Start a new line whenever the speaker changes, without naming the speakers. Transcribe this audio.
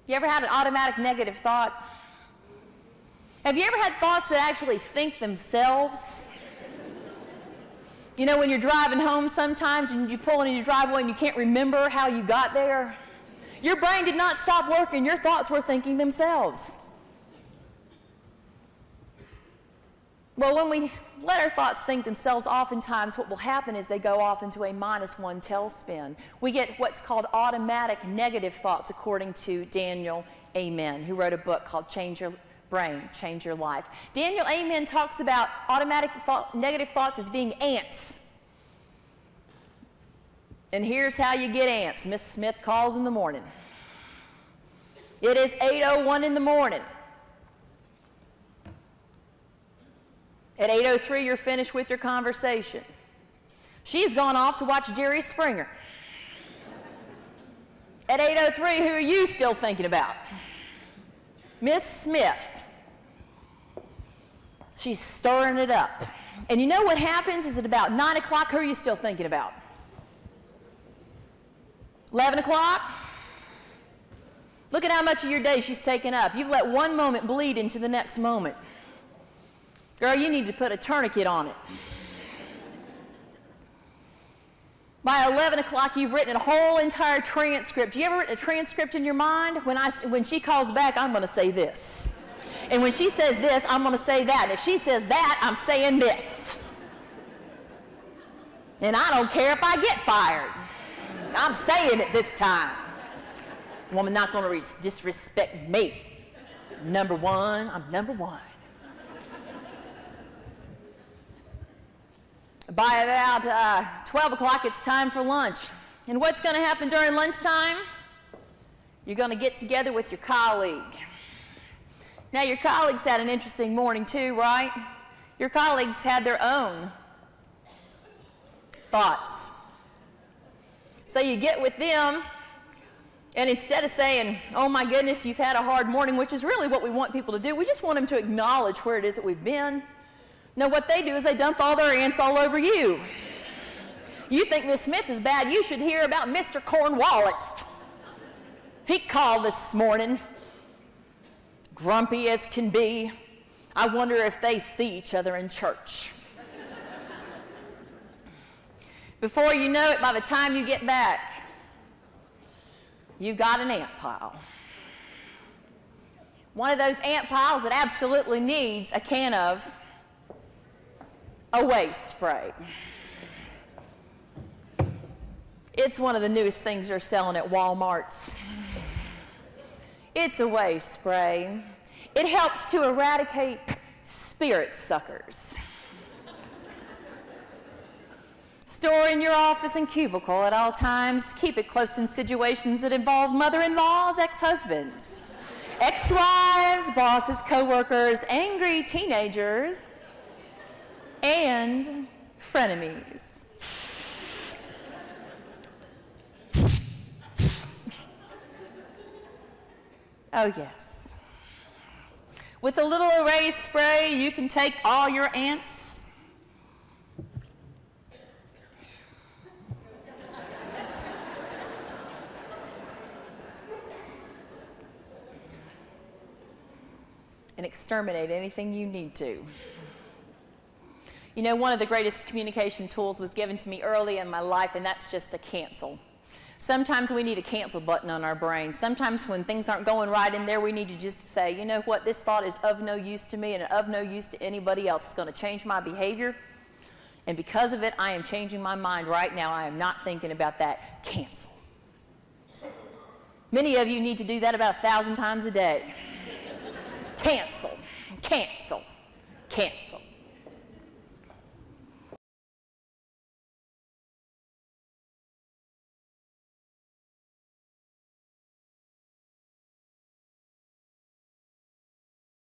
You ever had an automatic negative thought? Have you ever had thoughts that actually think themselves? You know, when you're driving home sometimes and you pull into your driveway and you can't remember how you got there? Your brain did not stop working. Your thoughts were thinking themselves. Well, when we let our thoughts think themselves, oftentimes what will happen is they go off into a -1 tailspin. We get what's called automatic negative thoughts, according to Daniel Amen, who wrote a book called Change Your Brain, Change Your Life. Daniel Amen talks about automatic negative thoughts as being ants. And here's how you get ants. Miss Smith calls in the morning. It is 8:01 in the morning. At 8:03, you're finished with your conversation. She's gone off to watch Jerry Springer. At 8:03, who are you still thinking about? Miss Smith. She's stirring it up. And you know what happens is at about 9 o'clock, who are you still thinking about? 11 o'clock? Look at how much of your day she's taken up. You've let one moment bleed into the next moment. Girl, you need to put a tourniquet on it. By 11 o'clock, you've written a whole entire transcript. You ever written a transcript in your mind? When she calls back, I'm going to say this. And when she says this, I'm going to say that. And if she says that, I'm saying this. And I don't care if I get fired. I'm saying it this time. Woman not going to disrespect me. Number one, I'm number one. By about 12 o'clock, it's time for lunch. And what's going to happen during lunchtime? You're going to get together with your colleague. Now, your colleagues had an interesting morning too, right? Your colleagues had their own thoughts. So you get with them, and instead of saying, oh my goodness, you've had a hard morning, which is really what we want people to do, we just want them to acknowledge where it is that we've been. No, what they do is they dump all their ants all over you. You think Miss Smith is bad, you should hear about Mr. Cornwallis. He called this morning, grumpy as can be. I wonder if they see each other in church. Before you know it, by the time you get back, you've got an ant pile. One of those ant piles that absolutely needs a can of away spray. It's one of the newest things they're selling at Walmart's. It's away spray. It helps to eradicate spirit suckers. Store in your office and cubicle at all times. Keep it close in situations that involve mother-in-laws, ex-husbands, ex-wives, bosses, co-workers, angry teenagers, and frenemies. Oh yes. With a little erase spray, you can take all your ants and exterminate anything you need to. You know, one of the greatest communication tools was given to me early in my life, and that's just to cancel. Sometimes we need a cancel button on our brain. Sometimes when things aren't going right in there, we need to just say, you know what, this thought is of no use to me and of no use to anybody else. It's going to change my behavior. And because of it, I am changing my mind right now. I am not thinking about that. Cancel. Many of you need to do that about 1,000 times a day. Cancel, cancel, cancel.